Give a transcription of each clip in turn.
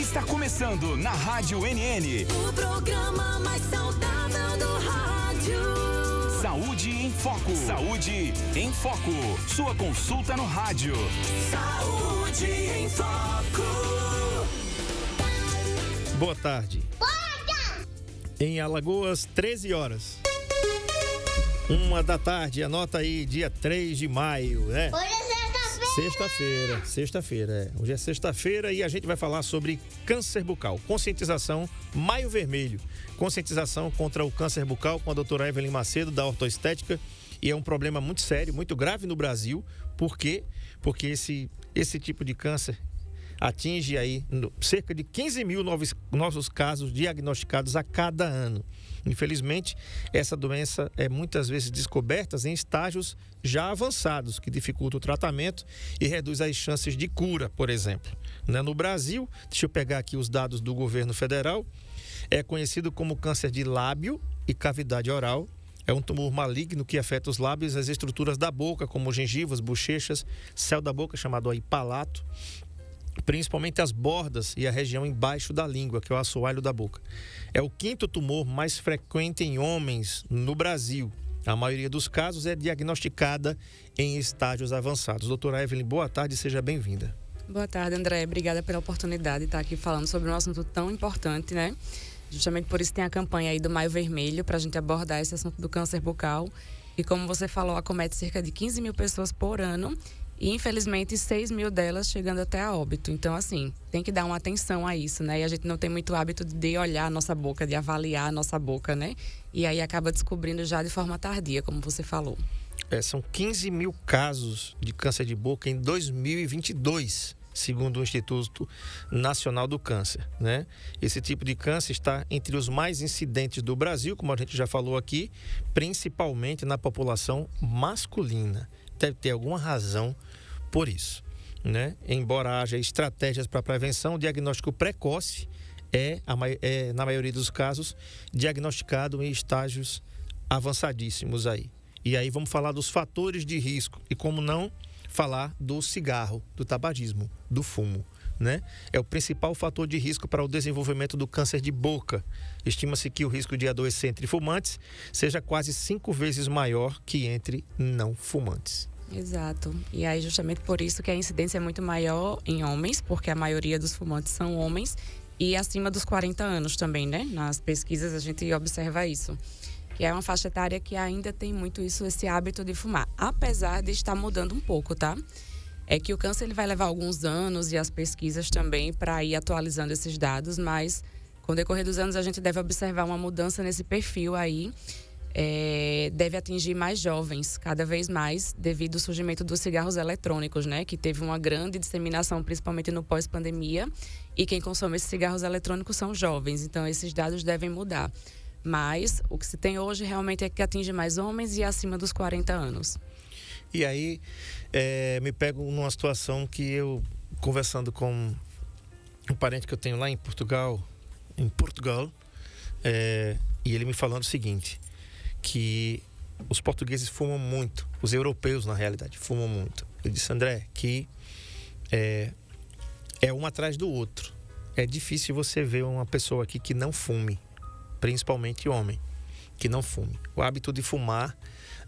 Está começando na Rádio NN. O programa mais saudável do rádio. Saúde em Foco. Saúde em Foco. Sua consulta no rádio. Saúde em Foco. Boa tarde. Em Alagoas, 13 horas. 1 da tarde, anota aí, dia 3 de maio, né? Hoje é Sexta-feira. Hoje é sexta-feira e a gente vai falar sobre câncer bucal. Conscientização Maio Vermelho. Conscientização contra o câncer bucal com a doutora Evelyn Macedo, da Ortoestética. E é um problema muito sério, muito grave no Brasil. Por quê? Porque esse tipo de câncer atinge aí cerca de 15 mil novos casos diagnosticados a cada ano. Infelizmente, essa doença é muitas vezes descoberta em estágios já avançados, que dificulta o tratamento e reduz as chances de cura, por exemplo. No Brasil, deixa eu pegar aqui os dados do governo federal, é conhecido como câncer de lábio e cavidade oral. É um tumor maligno que afeta os lábios e as estruturas da boca, como gengivas, bochechas, céu da boca, chamado aí palato, principalmente as bordas e a região embaixo da língua, que é o assoalho da boca. É o 5º tumor mais frequente em homens no Brasil. A maioria dos casos é diagnosticada em estágios avançados. Doutora Evelyn, boa tarde e seja bem-vinda. Boa tarde, André. Obrigada pela oportunidade de estar aqui falando sobre um assunto tão importante, né? Justamente por isso tem a campanha aí do Maio Vermelho, para a gente abordar esse assunto do câncer bucal. E como você falou, acomete cerca de 15 mil pessoas por ano. E, infelizmente, 6 mil delas chegando até a óbito. Então, assim, tem que dar uma atenção a isso, né? E a gente não tem muito hábito de olhar a nossa boca, de avaliar a nossa boca, né? E aí acaba descobrindo já de forma tardia, como você falou. São 15 mil casos de câncer de boca em 2022, segundo o Instituto Nacional do Câncer, né? Esse tipo de câncer está entre os mais incidentes do Brasil, como a gente já falou aqui, principalmente na população masculina. Deve ter alguma razão por isso, né? Embora haja estratégias para prevenção, o diagnóstico precoce na maioria dos casos, diagnosticado em estágios avançadíssimos aí. E aí vamos falar dos fatores de risco e como não falar do cigarro, do tabagismo, do fumo, né? É o principal fator de risco para o desenvolvimento do câncer de boca. Estima-se que o risco de adoecer entre fumantes seja quase 5 vezes maior que entre não fumantes. Exato. E aí justamente por isso que a incidência é muito maior em homens, porque a maioria dos fumantes são homens e acima dos 40 anos também, né? Nas pesquisas a gente observa isso. Que é uma faixa etária que ainda tem muito esse hábito de fumar, apesar de estar mudando um pouco, tá? É que o câncer ele vai levar alguns anos e as pesquisas também para ir atualizando esses dados, mas com o decorrer dos anos a gente deve observar uma mudança nesse perfil aí. Deve atingir mais jovens, cada vez mais, devido ao surgimento dos cigarros eletrônicos, né? Que teve uma grande disseminação, principalmente no pós-pandemia. E quem consome esses cigarros eletrônicos são jovens, então esses dados devem mudar. Mas o que se tem hoje realmente é que atinge mais homens e acima dos 40 anos. E aí, me pego numa situação que eu, conversando com um parente que eu tenho lá em Portugal, e ele me falando o seguinte, que os portugueses fumam muito, os europeus, na realidade, fumam muito. Ele disse, André, que é um atrás do outro. É difícil você ver uma pessoa aqui que não fume, principalmente homem, que não fume. O hábito de fumar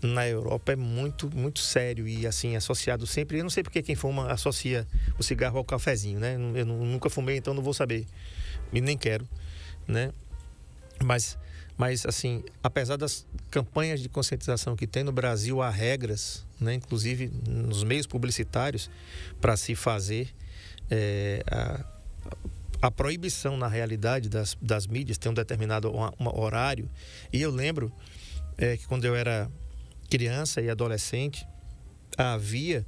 na Europa é muito, muito sério e assim, associado sempre, eu não sei porque quem fuma associa o cigarro ao cafezinho, né? Eu nunca fumei, então não vou saber, e nem quero, né? Mas assim, apesar das campanhas de conscientização que tem no Brasil, há regras, né? Inclusive nos meios publicitários, para se fazer a proibição, na realidade, das mídias, tem um determinado horário. E eu lembro que quando eu era criança e adolescente, havia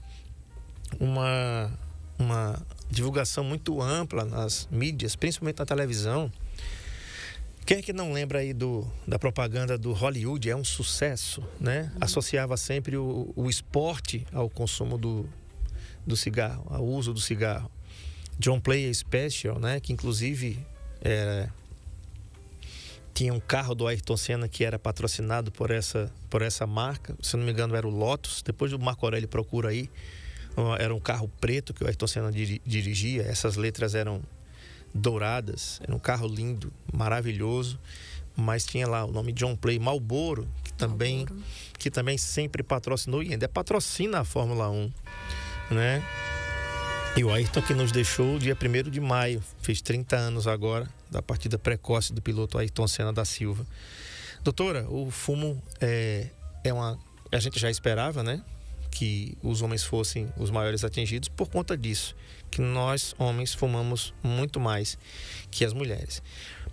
uma divulgação muito ampla nas mídias, principalmente na televisão. Quem é que não lembra aí da propaganda do Hollywood? É um sucesso, né? Associava sempre o esporte ao consumo do cigarro, ao uso do cigarro. John Player Special, né? Que inclusive tinha um carro do Ayrton Senna que era patrocinado por essa marca. Se não me engano era o Lotus. Depois o Marco Aurélio procura aí. Era um carro preto que o Ayrton Senna dirigia. Essas letras eram douradas. Era um carro lindo, maravilhoso, mas tinha lá o nome John Play Marlboro, que também sempre patrocinou e ainda patrocina a Fórmula 1, né? E o Ayrton, que nos deixou dia 1º de maio, fez 30 anos agora, da partida precoce do piloto Ayrton Senna da Silva. Doutora, o fumo a gente já esperava, né? Que os homens fossem os maiores atingidos por conta disso, que nós, homens, fumamos muito mais que as mulheres.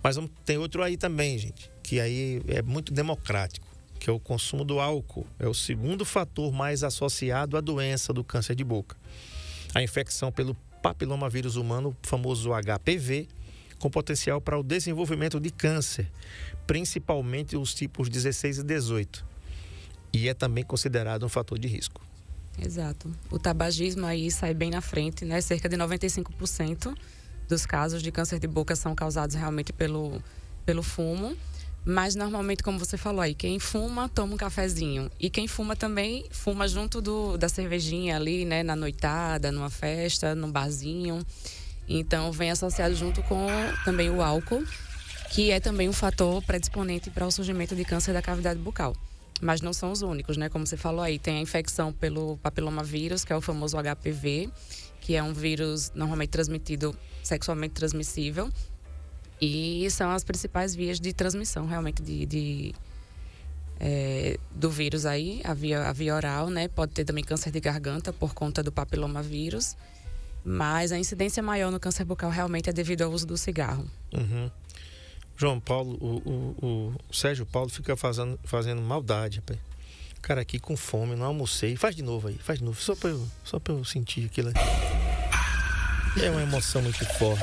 Mas tem outro aí também, gente, que aí é muito democrático, que é o consumo do álcool. É o segundo fator mais associado à doença do câncer de boca. A infecção pelo papilomavírus humano, famoso HPV, com potencial para o desenvolvimento de câncer, principalmente os tipos 16 e 18. E é também considerado um fator de risco. Exato. O tabagismo aí sai bem na frente, né? Cerca de 95% dos casos de câncer de boca são causados realmente pelo fumo. Mas normalmente, como você falou aí, quem fuma, toma um cafezinho. E quem fuma também, fuma junto da cervejinha ali, né? Na noitada, numa festa, num barzinho. Então, vem associado junto com também o álcool, que é também um fator predisponente para o surgimento de câncer da cavidade bucal. Mas não são os únicos, né? Como você falou aí, tem a infecção pelo papilomavírus, que é o famoso HPV, que é um vírus normalmente transmitido, sexualmente transmissível. E são as principais vias de transmissão, realmente, do vírus aí, a via oral, né? Pode ter também câncer de garganta por conta do papilomavírus. Mas a incidência maior no câncer bucal realmente é devido ao uso do cigarro. Uhum. João Paulo, o Sérgio Paulo fica fazendo maldade, rapaz. Cara, aqui com fome, não almocei. Faz de novo aí, faz de novo, só pra eu sentir aquilo aí. É uma emoção muito forte.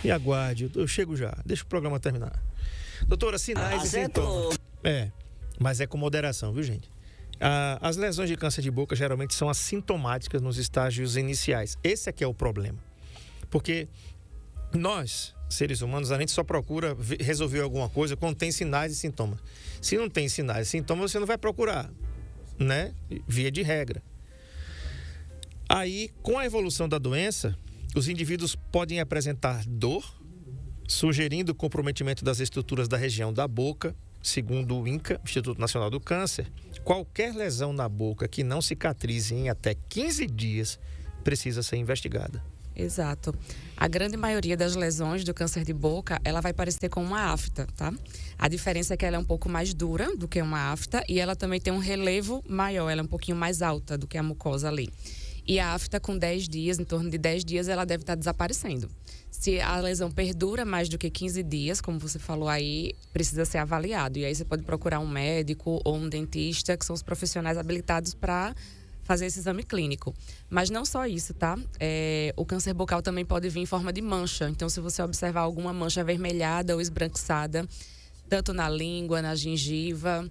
Me aguarde, eu chego já, deixa o programa terminar. Doutora, sinais e sintomas. Mas é com moderação, viu, gente? As lesões de câncer de boca geralmente são assintomáticas nos estágios iniciais. Esse aqui é o problema. Porque nós, seres humanos, a gente só procura resolver alguma coisa quando tem sinais e sintomas. Se não tem sinais e sintomas, você não vai procurar, né? Via de regra. Aí, com a evolução da doença, os indivíduos podem apresentar dor, sugerindo comprometimento das estruturas da região da boca. Segundo o INCA, Instituto Nacional do Câncer, qualquer lesão na boca que não cicatrize em até 15 dias precisa ser investigada. Exato. A grande maioria das lesões do câncer de boca, ela vai parecer com uma afta, tá? A diferença é que ela é um pouco mais dura do que uma afta e ela também tem um relevo maior, ela é um pouquinho mais alta do que a mucosa ali. E a afta com 10 dias, em torno de 10 dias, ela deve estar desaparecendo. Se a lesão perdura mais do que 15 dias, como você falou aí, precisa ser avaliado. E aí você pode procurar um médico ou um dentista, que são os profissionais habilitados para fazer esse exame clínico. Mas não só isso, tá? O câncer bucal também pode vir em forma de mancha. Então, se você observar alguma mancha avermelhada ou esbranquiçada, tanto na língua, na gengiva,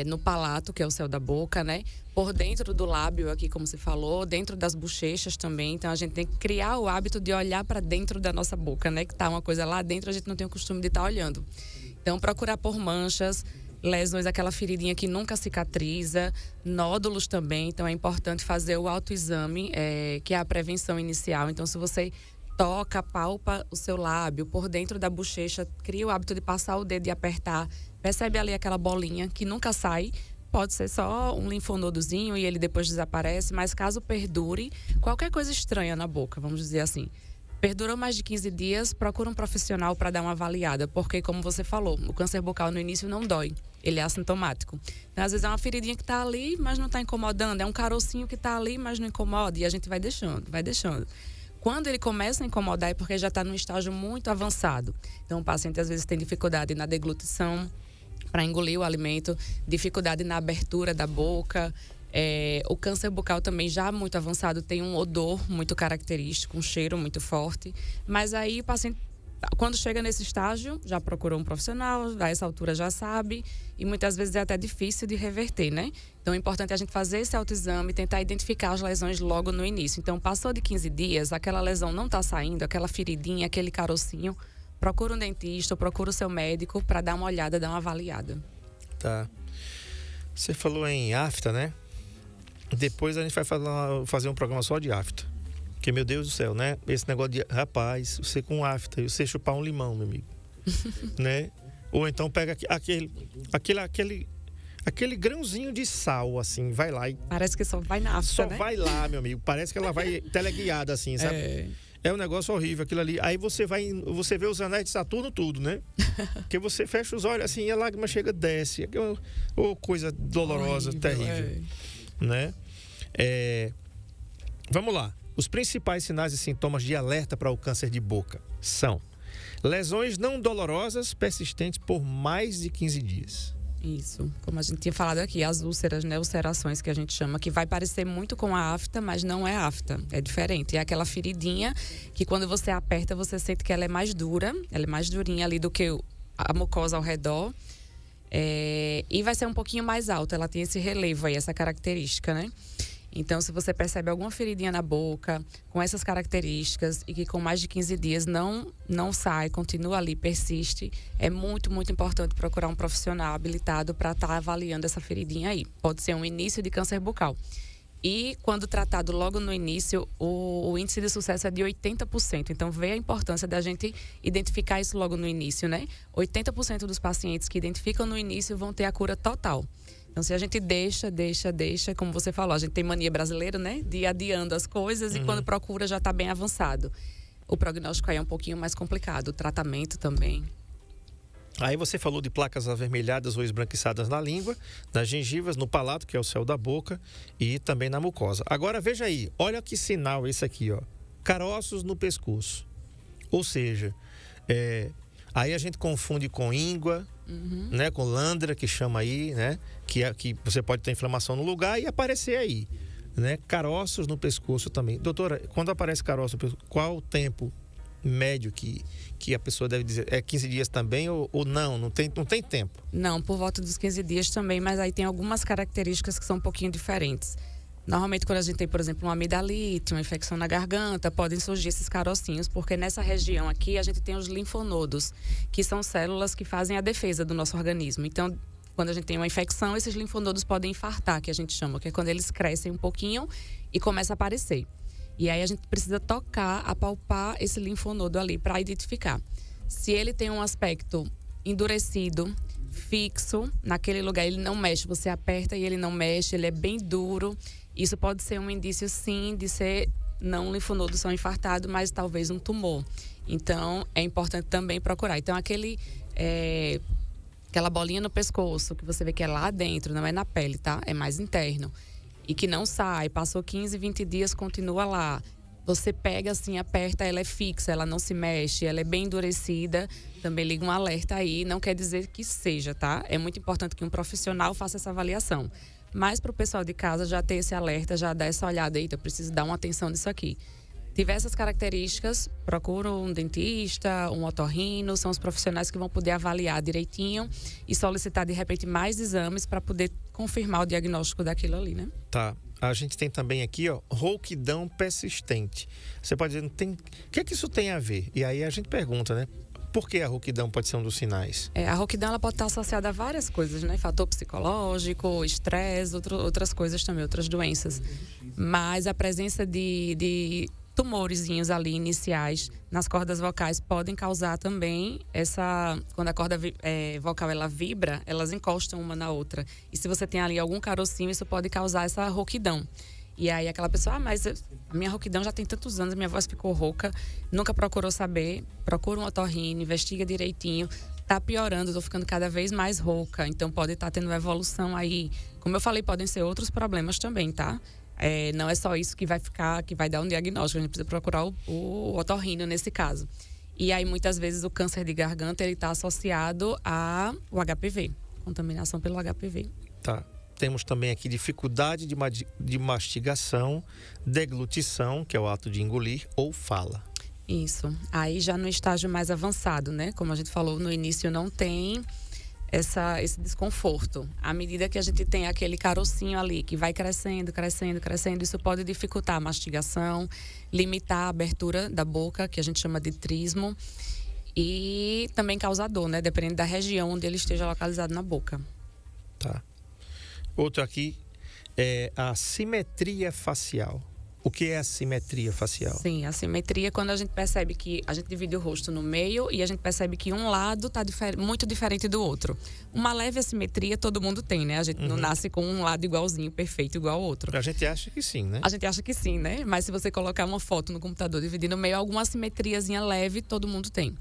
no palato, que é o céu da boca, né? Por dentro do lábio aqui, como você falou, dentro das bochechas também. Então, a gente tem que criar o hábito de olhar para dentro da nossa boca, né? Que tá uma coisa lá dentro, a gente não tem o costume de estar olhando. Então, procurar por manchas, lesões, aquela feridinha que nunca cicatriza, nódulos também. Então, é importante fazer o autoexame, que é a prevenção inicial. Então, se você toca, palpa o seu lábio por dentro da bochecha, cria o hábito de passar o dedo e apertar, percebe ali aquela bolinha que nunca sai, pode ser só um linfonodozinho e ele depois desaparece, mas caso perdure, qualquer coisa estranha na boca, vamos dizer assim, perdurou mais de 15 dias, procura um profissional para dar uma avaliada, porque como você falou, o câncer bucal no início não dói, ele é assintomático. Então, às vezes é uma feridinha que está ali, mas não está incomodando, é um carocinho que está ali, mas não incomoda, e a gente vai deixando. Quando ele começa a incomodar é porque já está num estágio muito avançado. Então, o paciente às vezes tem dificuldade na deglutição, para engolir o alimento, dificuldade na abertura da boca. O câncer bucal também já muito avançado tem um odor muito característico, um cheiro muito forte. Mas aí o paciente, quando chega nesse estágio, já procurou um profissional, a essa altura já sabe, e muitas vezes é até difícil de reverter, né? Então é importante a gente fazer esse autoexame e tentar identificar as lesões logo no início. Então passou de 15 dias, aquela lesão não está saindo, aquela feridinha, aquele carocinho, procura um dentista, procura o seu médico para dar uma olhada, dar uma avaliada. Tá. Você falou em afta, né? Depois a gente vai fazer um programa só de afta. Porque, meu Deus do céu, né? Esse negócio de, rapaz, você com afta, você chupar um limão, meu amigo. Né? Ou então pega aquele grãozinho de sal, assim, vai lá e... Parece que só vai na afta, Só né? vai lá, meu amigo. Parece que ela vai teleguiada, assim, sabe? É um negócio horrível aquilo ali. Aí você vê os anéis de Saturno tudo, né? Porque você fecha os olhos assim e a lágrima chega, desce. Ou coisa dolorosa, Horrível, terrível. Né? Vamos lá. Os principais sinais e sintomas de alerta para o câncer de boca são lesões não dolorosas persistentes por mais de 15 dias. Isso, como a gente tinha falado aqui, as úlceras, né, ulcerações que a gente chama, que vai parecer muito com a afta, mas não é afta, é diferente. É aquela feridinha que quando você aperta, você sente que ela é mais dura, ela é mais durinha ali do que a mucosa ao redor. E vai ser um pouquinho mais alta, ela tem esse relevo aí, essa característica, né? Então, se você percebe alguma feridinha na boca com essas características e que com mais de 15 dias não sai, continua ali, persiste, é muito, muito importante procurar um profissional habilitado para estar avaliando essa feridinha aí. Pode ser um início de câncer bucal. E quando tratado logo no início, o índice de sucesso é de 80%. Então, vê a importância da gente identificar isso logo no início, né? 80% dos pacientes que identificam no início vão ter a cura total. Então, se a gente deixa, como você falou, a gente tem mania brasileira, né? De ir adiando as coisas e quando procura já está bem avançado. O prognóstico aí é um pouquinho mais complicado, o tratamento também. Aí você falou de placas avermelhadas ou esbranquiçadas na língua, nas gengivas, no palato, que é o céu da boca, e também na mucosa. Agora, veja aí, olha que sinal esse aqui, ó. Caroços no pescoço. Ou seja, aí a gente confunde com íngua, né, com landra, que chama aí, né, que você pode ter inflamação no lugar e aparecer aí, né, caroços no pescoço também. Doutora, quando aparece caroço no pescoço, qual o tempo médio que a pessoa deve dizer? É 15 dias também ou não tem tempo? Não, por volta dos 15 dias também, mas aí tem algumas características que são um pouquinho diferentes. Normalmente, quando a gente tem, por exemplo, uma amidalite, uma infecção na garganta, podem surgir esses carocinhos, porque nessa região aqui a gente tem os linfonodos, que são células que fazem a defesa do nosso organismo. Então, quando a gente tem uma infecção, esses linfonodos podem infartar, que a gente chama, que é quando eles crescem um pouquinho e começa a aparecer. E aí a gente precisa tocar, apalpar esse linfonodo ali para identificar. Se ele tem um aspecto endurecido, fixo, naquele lugar ele não mexe, você aperta e ele não mexe, ele é bem duro. Isso pode ser um indício, sim, de ser não um linfonodo só infartado, mas talvez um tumor. Então, é importante também procurar. Então, aquela bolinha no pescoço, que você vê que é lá dentro, não é na pele, tá? É mais interno. E que não sai, passou 15, 20 dias, continua lá. Você pega assim, aperta, ela é fixa, ela não se mexe, ela é bem endurecida. Também liga um alerta aí, não quer dizer que seja, tá? É muito importante que um profissional faça essa avaliação. Mas para o pessoal de casa já ter esse alerta, já dar essa olhada aí, eu preciso dar uma atenção nisso aqui. Tiver essas características, procura um dentista, um otorrino, são os profissionais que vão poder avaliar direitinho e solicitar de repente mais exames para poder confirmar o diagnóstico daquilo ali, né? Tá. A gente tem também aqui, ó, rouquidão persistente. Você pode dizer, o que é que isso tem a ver? E aí a gente pergunta, né? Por que a rouquidão pode ser um dos sinais? A rouquidão ela pode estar associada a várias coisas, né? Fator psicológico, estresse, outras coisas também, outras doenças. Mas a presença de tumorezinhos ali iniciais nas cordas vocais podem causar também quando a corda vocal ela vibra, elas encostam uma na outra. E se você tem ali algum carocinho, isso pode causar essa rouquidão. E aí aquela pessoa, mas a minha rouquidão já tem tantos anos, a minha voz ficou rouca, nunca procurou saber, procura um otorrino, investiga direitinho, tá piorando, tô ficando cada vez mais rouca, então pode estar tendo evolução aí. Como eu falei, podem ser outros problemas também, tá? Não é só isso que vai dar um diagnóstico, a gente precisa procurar o otorrino nesse caso. E aí muitas vezes o câncer de garganta, ele tá associado ao HPV, contaminação pelo HPV. Tá. Temos também aqui dificuldade de mastigação, deglutição, que é o ato de engolir, ou fala. Isso. Aí já no estágio mais avançado, né? Como a gente falou, no início não tem esse desconforto. À medida que a gente tem aquele carocinho ali, que vai crescendo, isso pode dificultar a mastigação, limitar a abertura da boca, que a gente chama de trismo, e também causar dor, né? Dependendo da região onde ele esteja localizado na boca. Tá. Outro aqui é a simetria facial. O que é assimetria facial? Sim, a simetria é quando a gente percebe que a gente divide o rosto no meio e a gente percebe que um lado está muito diferente do outro. Uma leve assimetria todo mundo tem, né? A gente não nasce com um lado igualzinho, perfeito, igual ao outro. A gente acha que sim, né? A gente acha que sim, né? Mas se você colocar uma foto no computador, dividir no meio, alguma assimetriazinha leve todo mundo tem.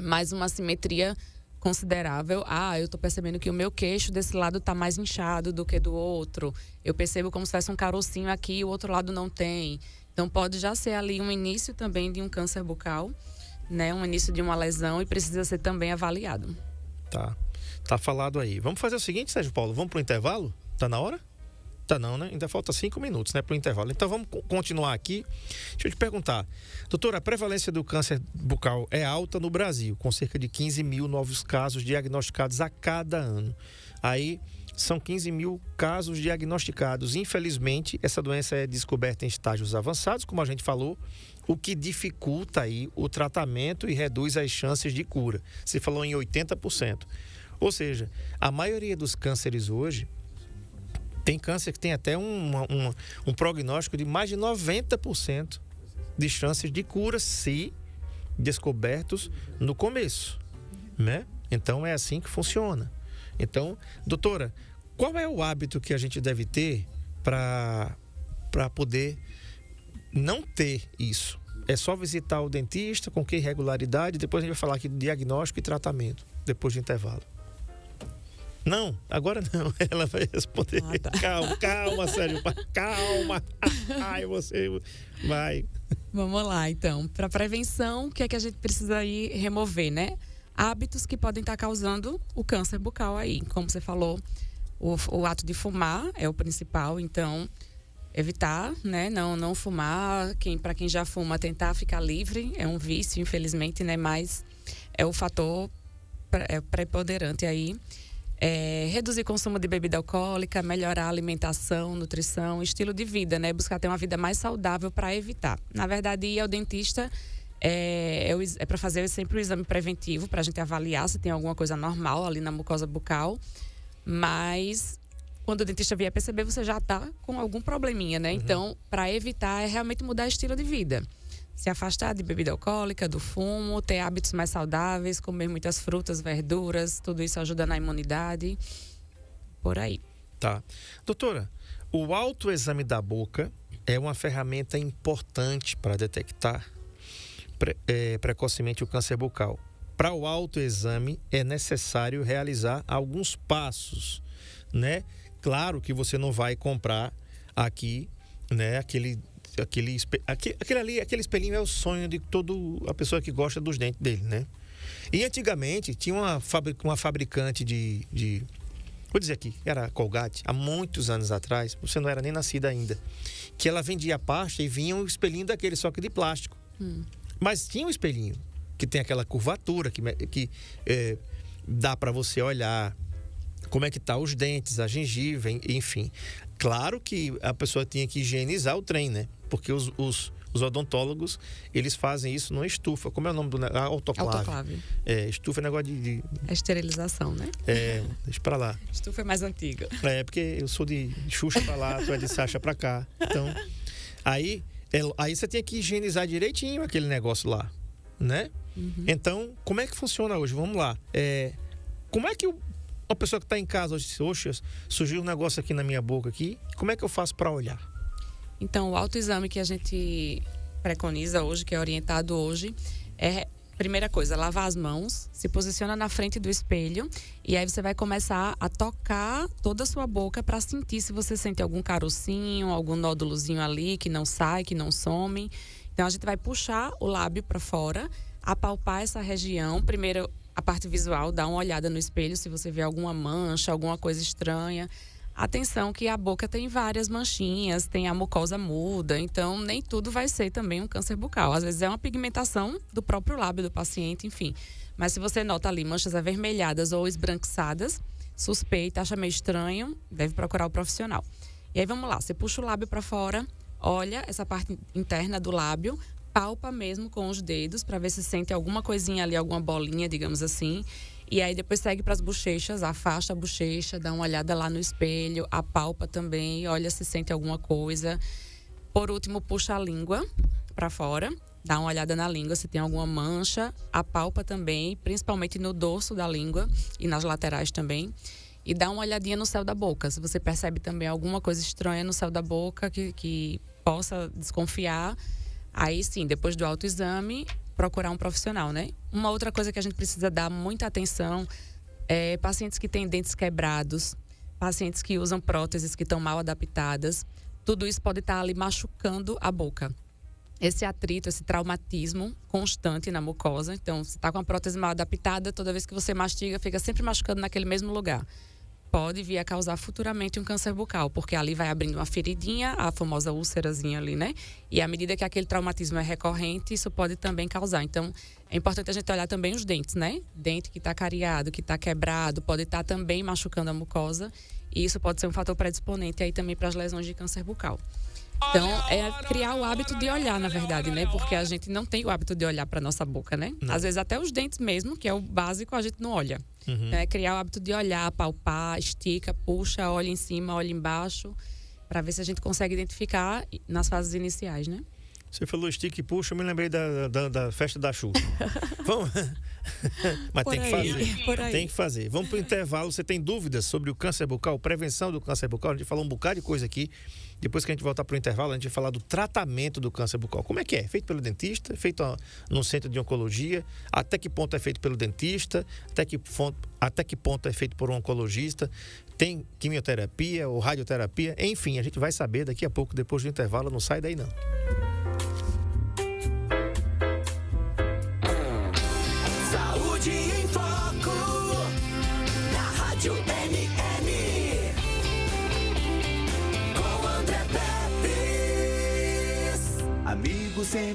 Mais uma assimetria considerável. Eu tô percebendo que o meu queixo desse lado tá mais inchado do que do outro. Eu percebo como se tivesse um carocinho aqui e o outro lado não tem. Então pode já ser ali um início também de um câncer bucal, né? Um início de uma lesão e precisa ser também avaliado. Tá falado aí. Vamos fazer o seguinte, Sérgio Paulo, vamos pro intervalo? Tá na hora? Tá não, né? Ainda falta 5 minutos, né, pro intervalo. Então vamos continuar aqui. Deixa eu te perguntar. Doutora, a prevalência do câncer bucal é alta no Brasil, com cerca de 15 mil novos casos diagnosticados a cada ano. Aí são 15 mil casos diagnosticados. Infelizmente, essa doença é descoberta em estágios avançados, como a gente falou, o que dificulta aí o tratamento e reduz as chances de cura. Você falou em 80%. Ou seja, a maioria dos cânceres hoje tem câncer que tem até um prognóstico de mais de 90% de chances de cura se descobertos no começo, né? Então é assim que funciona. Então, doutora, qual é o hábito que a gente deve ter para poder não ter isso? É só visitar o dentista, com que regularidade? Depois a gente vai falar aqui do diagnóstico e tratamento, depois do intervalo. Não, agora não. Ela vai responder. Tá. Calma, Sérgio. Calma. Ai, você vai. Vamos lá, então. Para prevenção, o que é que a gente precisa aí remover, né? Hábitos que podem estar causando o câncer bucal aí. Como você falou, o ato de fumar é o principal, então evitar, né? Não fumar. Para quem já fuma, tentar ficar livre. É um vício, infelizmente, né? Mas é o fator preponderante aí. Reduzir o consumo de bebida alcoólica, melhorar a alimentação, nutrição, estilo de vida, né? Buscar ter uma vida mais saudável para evitar. Na verdade, ir ao dentista é para fazer sempre o exame preventivo, para a gente avaliar se tem alguma coisa normal ali na mucosa bucal. Mas quando o dentista vier perceber, você já está com algum probleminha, né? Então, para evitar, é realmente mudar estilo de vida. Se afastar de bebida alcoólica, do fumo, ter hábitos mais saudáveis, comer muitas frutas, verduras, tudo isso ajuda na imunidade, por aí. Tá. Doutora, o autoexame da boca é uma ferramenta importante para detectar precocemente o câncer bucal. Para o autoexame é necessário realizar alguns passos, né? Claro que você não vai comprar aqui, né, aquele espelhinho é o sonho de toda a pessoa que gosta dos dentes dele, né? E antigamente tinha uma fabricante de vou dizer aqui, era a Colgate, há muitos anos atrás, você não era nem nascida ainda, que ela vendia a pasta e vinha um espelhinho daquele, só que de plástico. Mas tinha um espelhinho que tem aquela curvatura que dá para você olhar como é que tá os dentes, a gengiva, enfim. Claro que a pessoa tinha que higienizar o trem, né? Porque os odontólogos, eles fazem isso numa estufa. Como é o nome do negócio? Autoclave. Estufa é negócio de... É esterilização, né? Deixa pra lá. Estufa é mais antiga. Porque eu sou de Xuxa pra lá, tu é de Sacha pra cá. Então, aí você tinha que higienizar direitinho aquele negócio lá, né? Então, como é que funciona hoje? Vamos lá. Como é que uma pessoa que está em casa hoje disse, oxe, surgiu um negócio aqui na minha boca aqui, como é que eu faço para olhar? Então, o autoexame que a gente preconiza hoje, que é orientado hoje, primeira coisa, lavar as mãos, se posiciona na frente do espelho e aí você vai começar a tocar toda a sua boca para sentir se você sente algum carocinho, algum nódulozinho ali que não sai, que não some. Então, a gente vai puxar o lábio para fora, apalpar essa região, primeiro a parte visual, dá uma olhada no espelho se você vê alguma mancha, alguma coisa estranha. Atenção que a boca tem várias manchinhas, tem a mucosa muda, então nem tudo vai ser também um câncer bucal. Às vezes é uma pigmentação do próprio lábio do paciente, enfim. Mas se você nota ali manchas avermelhadas ou esbranquiçadas, suspeita, acha meio estranho, deve procurar o profissional. E aí vamos lá, você puxa o lábio para fora, olha essa parte interna do lábio, palpa mesmo com os dedos para ver se sente alguma coisinha ali, alguma bolinha, digamos assim. E aí depois segue para as bochechas, afasta a bochecha, dá uma olhada lá no espelho, apalpa também, olha se sente alguma coisa. Por último, puxa a língua para fora. Dá uma olhada na língua, se tem alguma mancha. Apalpa também, principalmente no dorso da língua e nas laterais também. E dá uma olhadinha no céu da boca. Se você percebe também alguma coisa estranha no céu da boca que possa desconfiar, aí sim, depois do autoexame, procurar um profissional, né? Uma outra coisa que a gente precisa dar muita atenção é pacientes que têm dentes quebrados, pacientes que usam próteses que estão mal adaptadas. Tudo isso pode estar ali machucando a boca. Esse atrito, esse traumatismo constante na mucosa. Então, se está com a prótese mal adaptada, toda vez que você mastiga, fica sempre machucando naquele mesmo lugar. Pode vir a causar futuramente um câncer bucal, porque ali vai abrindo uma feridinha, a famosa úlcerazinha ali, né? E à medida que aquele traumatismo é recorrente, isso pode também causar. Então, é importante a gente olhar também os dentes, né? Dente que está cariado, que está quebrado, pode estar também machucando a mucosa. E isso pode ser um fator predisponente aí também para as lesões de câncer bucal. Então, é criar o hábito de olhar, na verdade, né? Porque a gente não tem o hábito de olhar para nossa boca, né? Não. Às vezes até os dentes mesmo, que é o básico, a gente não olha. É criar o hábito de olhar, palpar, estica, puxa, olha em cima, olha embaixo, para ver se a gente consegue identificar nas fases iniciais, né? Você falou estica e puxa, eu me lembrei da festa da Xuxa. Vamos... Mas Por tem aí, que fazer. por aí. Tem que fazer. Vamos para o intervalo. Você tem dúvidas sobre o câncer bucal, prevenção do câncer bucal? A gente falou um bocado de coisa aqui. Depois que a gente voltar para o intervalo, a gente vai falar do tratamento do câncer bucal. Como é que é? Feito pelo dentista? Feito no centro de oncologia? Até que ponto é feito pelo dentista? Até que ponto é feito por um oncologista? Tem quimioterapia ou radioterapia? Enfim, a gente vai saber daqui a pouco, depois do intervalo. Não sai daí, não. Saúde em Foco, na Rádio NN, com André Pepes. Amigo sempre.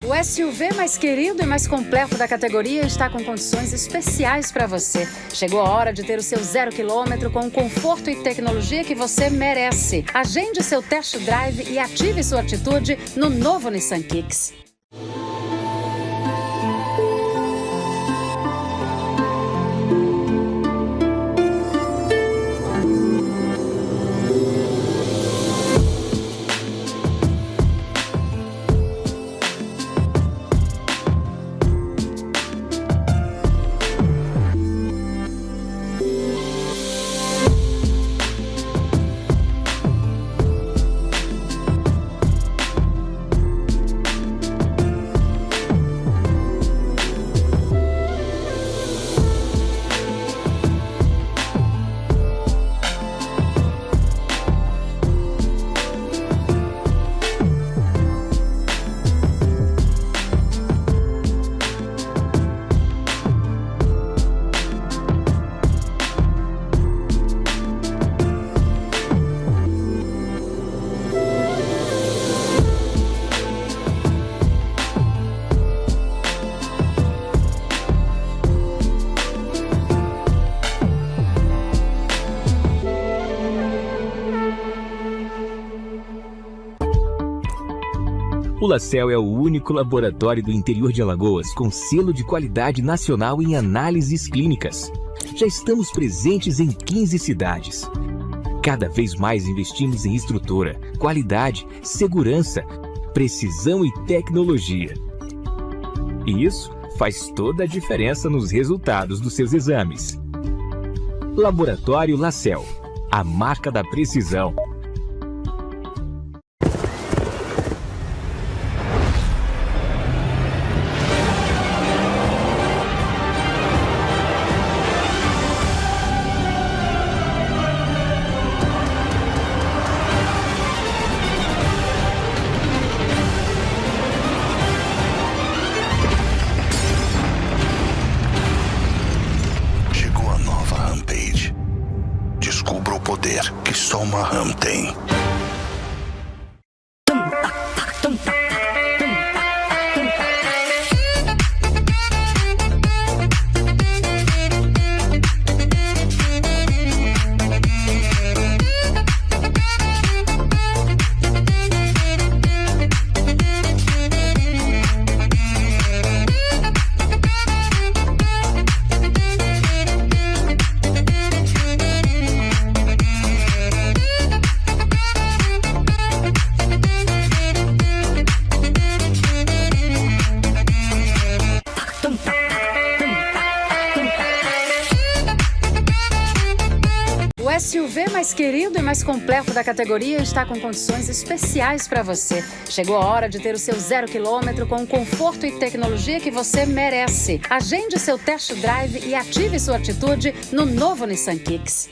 O SUV mais querido e mais completo da categoria está com condições especiais para você. Chegou a hora de ter o seu 0 km com o conforto e tecnologia que você merece. Agende seu test drive e ative sua atitude no novo Nissan Kicks. O LaCell é o único laboratório do interior de Alagoas com selo de qualidade nacional em análises clínicas. Já estamos presentes em 15 cidades. Cada vez mais investimos em estrutura, qualidade, segurança, precisão e tecnologia. E isso faz toda a diferença nos resultados dos seus exames. Laboratório LaCell, a marca da precisão. Chegou a nova Rampage. Descubra o poder que só uma Ram tem. SUV mais querido e mais completo da categoria está com condições especiais para você. Chegou a hora de ter o seu 0 km com o conforto e tecnologia que você merece. Agende seu test drive e ative sua atitude no novo Nissan Kicks.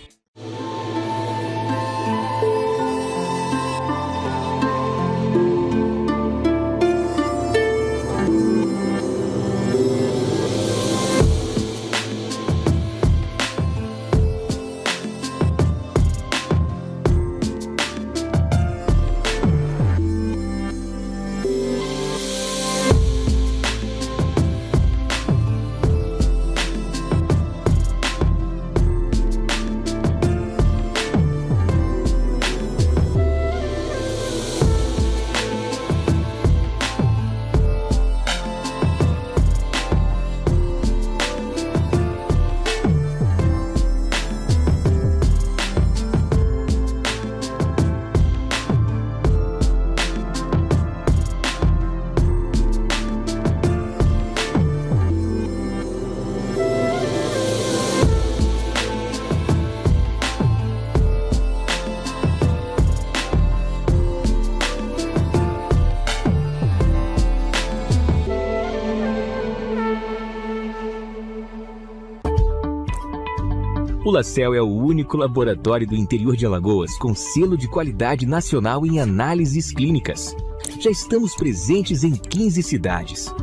O LaCell é o único laboratório do interior de Alagoas com selo de qualidade nacional em análises clínicas. Já estamos presentes em 15 cidades.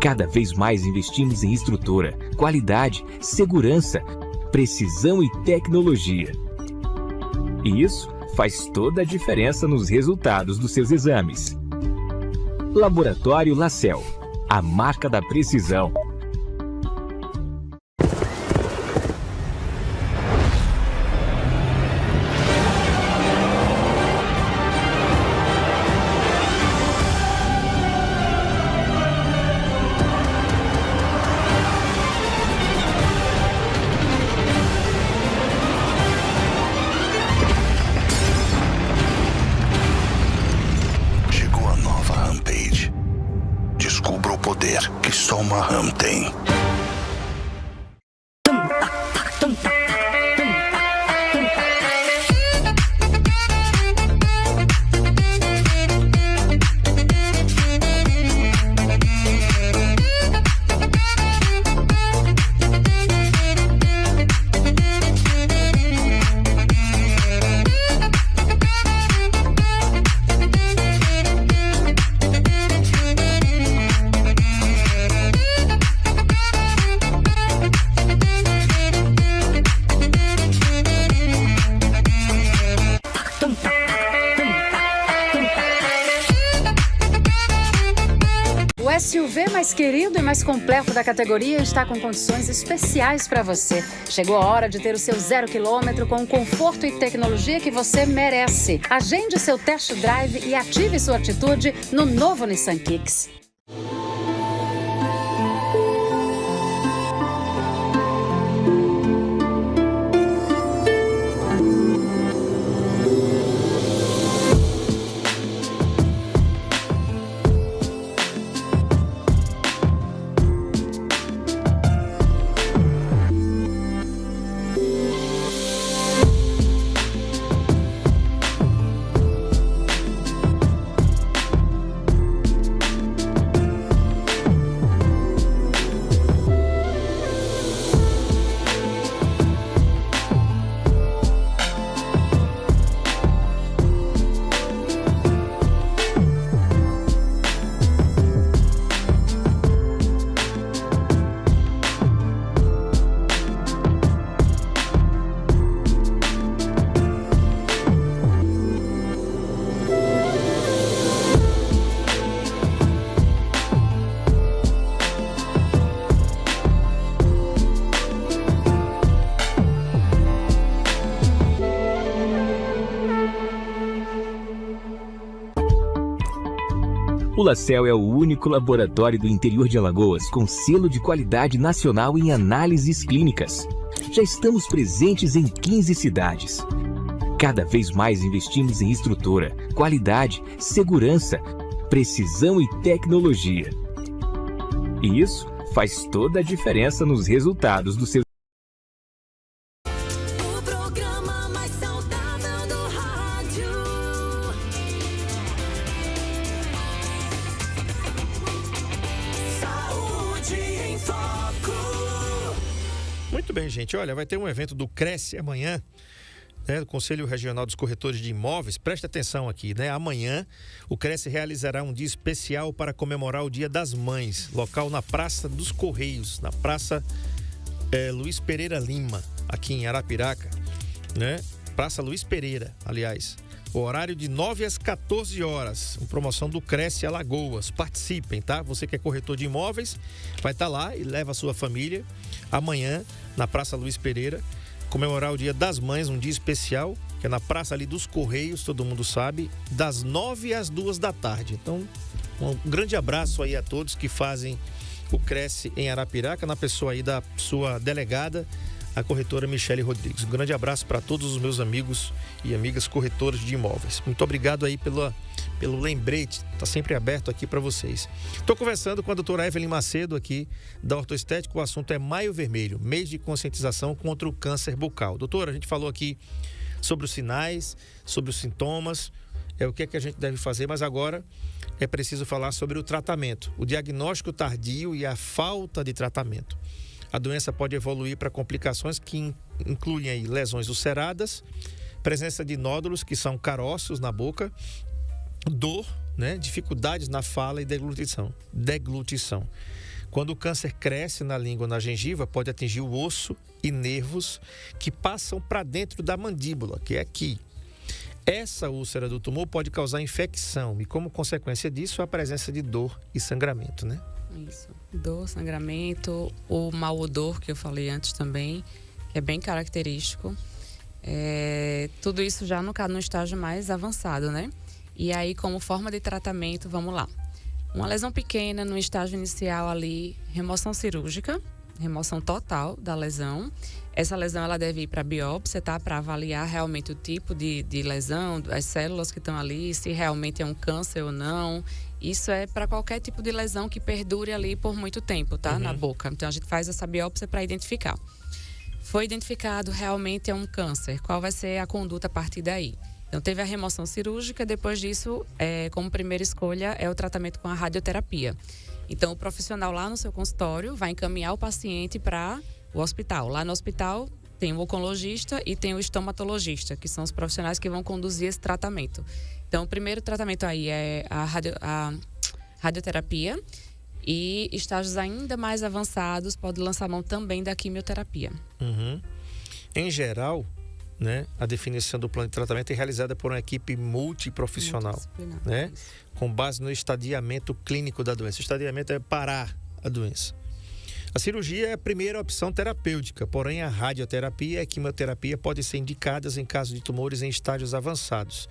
Cada vez mais investimos em estrutura, qualidade, segurança, precisão e tecnologia. E isso faz toda a diferença nos resultados dos seus exames. Laboratório LaCell, a marca da precisão. Descubra o poder que só uma RAM tem. O SUV mais querido e mais completo da categoria está com condições especiais para você. Chegou a hora de ter o seu 0 km com o conforto e tecnologia que você merece. Agende seu test drive e ative sua atitude no novo Nissan Kicks. O LaCell é o único laboratório do interior de Alagoas com selo de qualidade nacional em análises clínicas. Já estamos presentes em 15 cidades. Cada vez mais investimos em estrutura, qualidade, segurança, precisão e tecnologia. E isso faz toda a diferença nos resultados dos seus. O programa mais saudável Muito bem, gente. Olha, vai ter um evento do Cresce amanhã, né, do Conselho Regional dos Corretores de Imóveis. Preste atenção aqui, né? Amanhã, o Cresce realizará um dia especial para comemorar o Dia das Mães. Local na Praça dos Correios, na Praça Luiz Pereira Lima, aqui em Arapiraca, né? Praça Luiz Pereira, aliás. O horário de 9 às 14 horas. Uma promoção do Cresce Alagoas. Participem, tá? Você que é corretor de imóveis, vai estar lá e leva a sua família amanhã na Praça Luiz Pereira, comemorar o Dia das Mães, um dia especial, que é na Praça ali dos Correios, todo mundo sabe, das 9 às 2 da tarde. Então, um grande abraço aí a todos que fazem o Cresce em Arapiraca, na pessoa aí da sua delegada, a corretora Michele Rodrigues. Um grande abraço para todos os meus amigos e amigas corretores de imóveis. Muito obrigado aí pelo lembrete, está sempre aberto aqui para vocês. Estou conversando com a doutora Evelyn Macedo aqui da Ortoestética. O assunto é Maio Vermelho, mês de conscientização contra o câncer bucal. Doutora, a gente falou aqui sobre os sinais, sobre os sintomas, o que é que a gente deve fazer, mas agora é preciso falar sobre o tratamento, o diagnóstico tardio e a falta de tratamento. A doença pode evoluir para complicações que incluem aí lesões ulceradas, presença de nódulos, que são caroços na boca, dor, né, dificuldades na fala e deglutição. Quando o câncer cresce na língua ou na gengiva, pode atingir o osso e nervos que passam para dentro da mandíbula, que é aqui. Essa úlcera do tumor pode causar infecção e, como consequência disso, a presença de dor e sangramento, né? Isso. Dor, sangramento, o mau odor que eu falei antes também, que é bem característico. Tudo isso já no estágio mais avançado, né? E aí, como forma de tratamento, vamos lá. Uma lesão pequena no estágio inicial ali, remoção cirúrgica, remoção total da lesão. Essa lesão ela deve ir para biópsia, tá? Para avaliar realmente o tipo de lesão, as células que estão ali, se realmente é um câncer ou não. Isso é para qualquer tipo de lesão que perdure ali por muito tempo, tá? Na boca. Então, a gente faz essa biópsia para identificar. Foi identificado, realmente é um câncer. Qual vai ser a conduta a partir daí? Então, teve a remoção cirúrgica. Depois disso, como primeira escolha, é o tratamento com a radioterapia. Então, o profissional lá no seu consultório vai encaminhar o paciente para o hospital. Lá no hospital, tem o oncologista e tem o estomatologista, que são os profissionais que vão conduzir esse tratamento. Então, o primeiro tratamento aí é a radioterapia e estágios ainda mais avançados pode lançar mão também da quimioterapia. Em geral, né, a definição do plano de tratamento é realizada por uma equipe multiprofissional, né, com base no estadiamento clínico da doença. O estadiamento é parar a doença. A cirurgia é a primeira opção terapêutica, porém a radioterapia e a quimioterapia podem ser indicadas em caso de tumores em estágios avançados,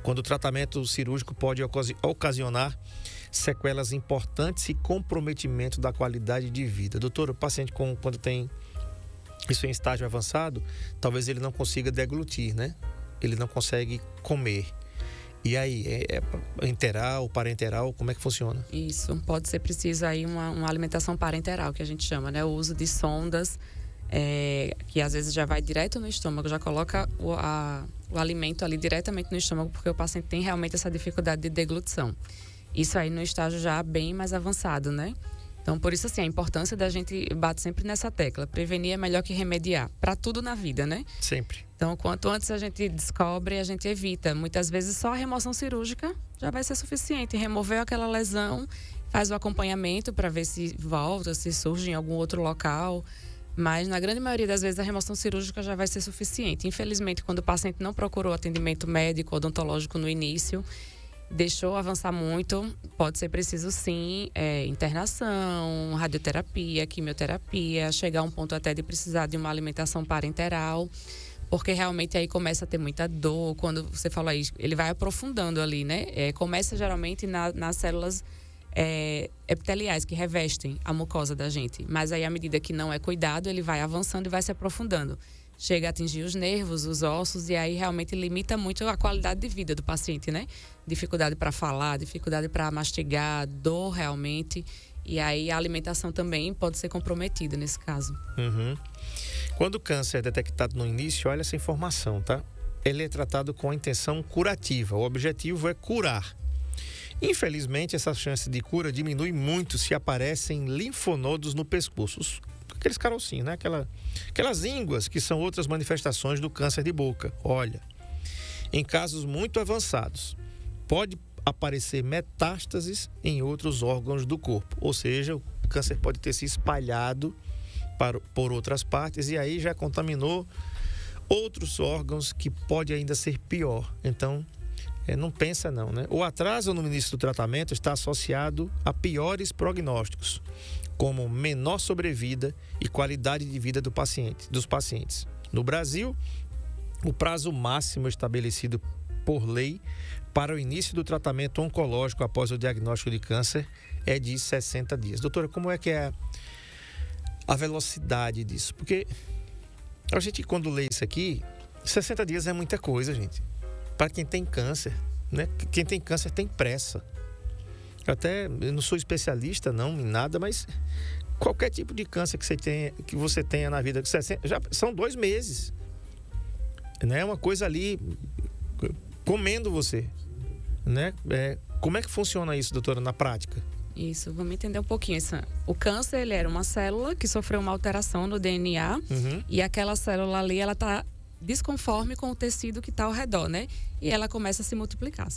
quando o tratamento cirúrgico pode ocasionar sequelas importantes e comprometimento da qualidade de vida. Doutor, o paciente quando tem isso em estágio avançado, talvez ele não consiga deglutir, né? Ele não consegue comer. E aí, enteral, parenteral, como é que funciona? Isso, pode ser preciso aí uma alimentação parenteral, que a gente chama, né? O uso de sondas, que às vezes já vai direto no estômago, já coloca o alimento ali diretamente no estômago, porque o paciente tem realmente essa dificuldade de deglutição. Isso aí no estágio já bem mais avançado, né? Então, por isso, assim, a importância da gente bate sempre nessa tecla. Prevenir é melhor que remediar, para tudo na vida, né? Sempre. Então, quanto antes a gente descobre, a gente evita. Muitas vezes só a remoção cirúrgica já vai ser suficiente. Removeu aquela lesão, faz o acompanhamento para ver se volta, se surge em algum outro local. Mas, na grande maioria das vezes, a remoção cirúrgica já vai ser suficiente. Infelizmente, quando o paciente não procurou atendimento médico, odontológico no início, deixou avançar muito, pode ser preciso sim internação, radioterapia, quimioterapia, chegar a um ponto até de precisar de uma alimentação parenteral, porque realmente aí começa a ter muita dor. Quando você fala isso, ele vai aprofundando ali, né? Começa geralmente nas células epiteliais que revestem a mucosa da gente, mas aí à medida que não é cuidado, ele vai avançando e vai se aprofundando. Chega a atingir os nervos, os ossos, e aí realmente limita muito a qualidade de vida do paciente, né? Dificuldade para falar, dificuldade para mastigar, dor realmente. E aí a alimentação também pode ser comprometida nesse caso. Quando o câncer é detectado no início, olha essa informação, tá? Ele é tratado com a intenção curativa. O objetivo é curar. Infelizmente, essa chance de cura diminui muito se aparecem linfonodos no pescoço. aqueles carocinhos, né? Aquelas ínguas que são outras manifestações do câncer de boca. Olha, em casos muito avançados, pode aparecer metástases em outros órgãos do corpo. Ou seja, o câncer pode ter se espalhado por outras partes e aí já contaminou outros órgãos, que pode ainda ser pior. Então, não pensa não, né? O atraso no início do tratamento está associado a piores prognósticos, como menor sobrevida e qualidade de vida dos pacientes. No Brasil, o prazo máximo estabelecido por lei para o início do tratamento oncológico após o diagnóstico de câncer é de 60 dias. Doutora, como é que é a velocidade disso? Porque a gente, quando lê isso aqui, 60 dias é muita coisa, gente. Para quem tem câncer, né? Quem tem câncer tem pressa. Eu não sou especialista não em nada, mas qualquer tipo de câncer que você tenha na vida, já são 2 meses. Né? É uma coisa ali comendo você, né? Como é que funciona isso, doutora, na prática? Isso, vamos entender um pouquinho. O câncer, ele era uma célula que sofreu uma alteração no DNA, e aquela célula ali, ela está desconforme com o tecido que está ao redor, né? E ela começa a se multiplicar.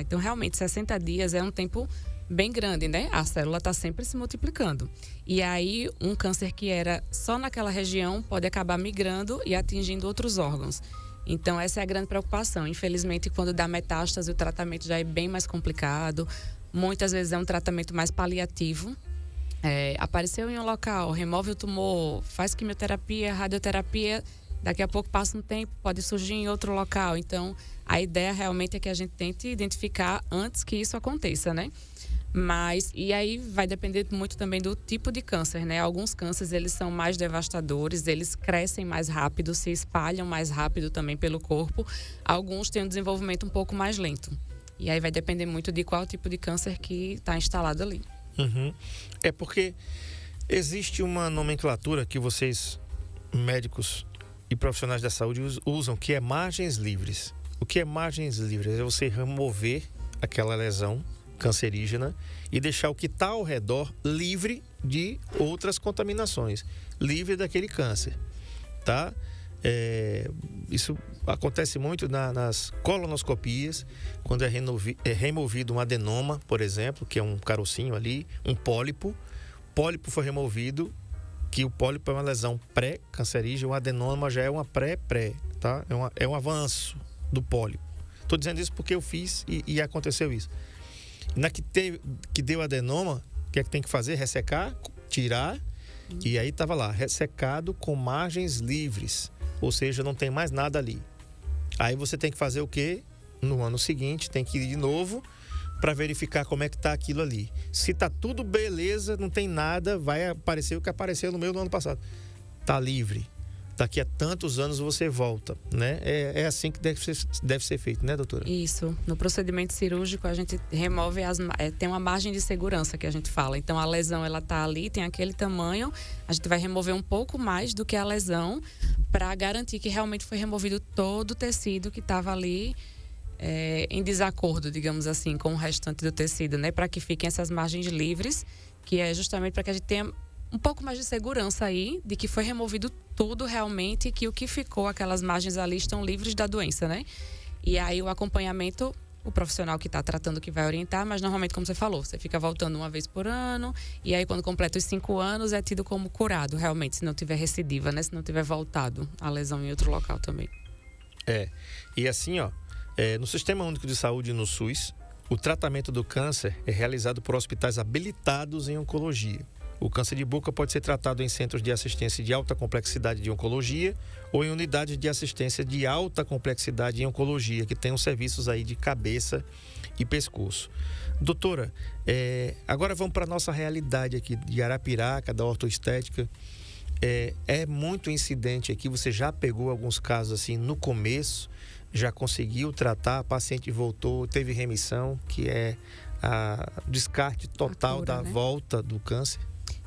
Então, realmente, 60 dias é um tempo bem grande, né? A célula está sempre se multiplicando. E aí, um câncer que era só naquela região pode acabar migrando e atingindo outros órgãos. Então, essa é a grande preocupação. Infelizmente, quando dá metástase, o tratamento já é bem mais complicado. Muitas vezes é um tratamento mais paliativo. Apareceu em um local, remove o tumor, faz quimioterapia, radioterapia, daqui a pouco passa um tempo, pode surgir em outro local. Então, a ideia realmente é que a gente tente identificar antes que isso aconteça, né? E aí vai depender muito também do tipo de câncer, né? Alguns cânceres, eles são mais devastadores, eles crescem mais rápido, se espalham mais rápido também pelo corpo. Alguns têm um desenvolvimento um pouco mais lento. E aí vai depender muito de qual tipo de câncer que está instalado ali. É porque existe uma nomenclatura que vocês, médicos e profissionais da saúde, usam, que é margens livres. O que é margens livres? É você remover aquela lesão cancerígena e deixar o que está ao redor livre de outras contaminações, livre daquele câncer, tá? Isso acontece muito nas colonoscopias, quando é removido um adenoma, por exemplo, que é um carocinho ali, um pólipo. O pólipo foi removido, que o pólipo é uma lesão pré-cancerígena, o adenoma já é uma pré-pré, tá? É um avanço do pólipo. Estou dizendo isso porque eu fiz e aconteceu isso. Na que deu adenoma, o que é que tem que fazer? Ressecar, tirar, e aí estava lá, ressecado com margens livres. Ou seja, não tem mais nada ali. Aí você tem que fazer o quê? No ano seguinte, tem que ir de novo para verificar como é que está aquilo ali. Se está tudo beleza, não tem nada, vai aparecer o que apareceu no meio do ano passado. Está livre. Daqui a tantos anos você volta, né? É assim que deve ser feito, né, doutora? Isso. No procedimento cirúrgico, a gente remove tem uma margem de segurança que a gente fala. Então, a lesão, ela tá ali, tem aquele tamanho, a gente vai remover um pouco mais do que a lesão para garantir que realmente foi removido todo o tecido que estava ali em desacordo, digamos assim, com o restante do tecido, né? Para que fiquem essas margens livres, que é justamente para que a gente tenha um pouco mais de segurança aí, de que foi removido tudo realmente, que o que ficou, aquelas margens ali, estão livres da doença, né? E aí o acompanhamento, o profissional que está tratando que vai orientar, mas normalmente, como você falou, você fica voltando uma vez por ano, e aí quando completa os 5 anos é tido como curado, realmente, se não tiver recidiva, né? Se não tiver voltado a lesão em outro local também. E assim, no Sistema Único de Saúde, no SUS, o tratamento do câncer é realizado por hospitais habilitados em oncologia. O câncer de boca pode ser tratado em centros de assistência de alta complexidade de oncologia ou em unidades de assistência de alta complexidade em oncologia, que tenham serviços aí de cabeça e pescoço. Doutora, agora vamos para a nossa realidade aqui de Arapiraca, da ortoestética. É muito incidente aqui, você já pegou alguns casos assim no começo, já conseguiu tratar, a paciente voltou, teve remissão, que é o descarte total cura, da volta do câncer?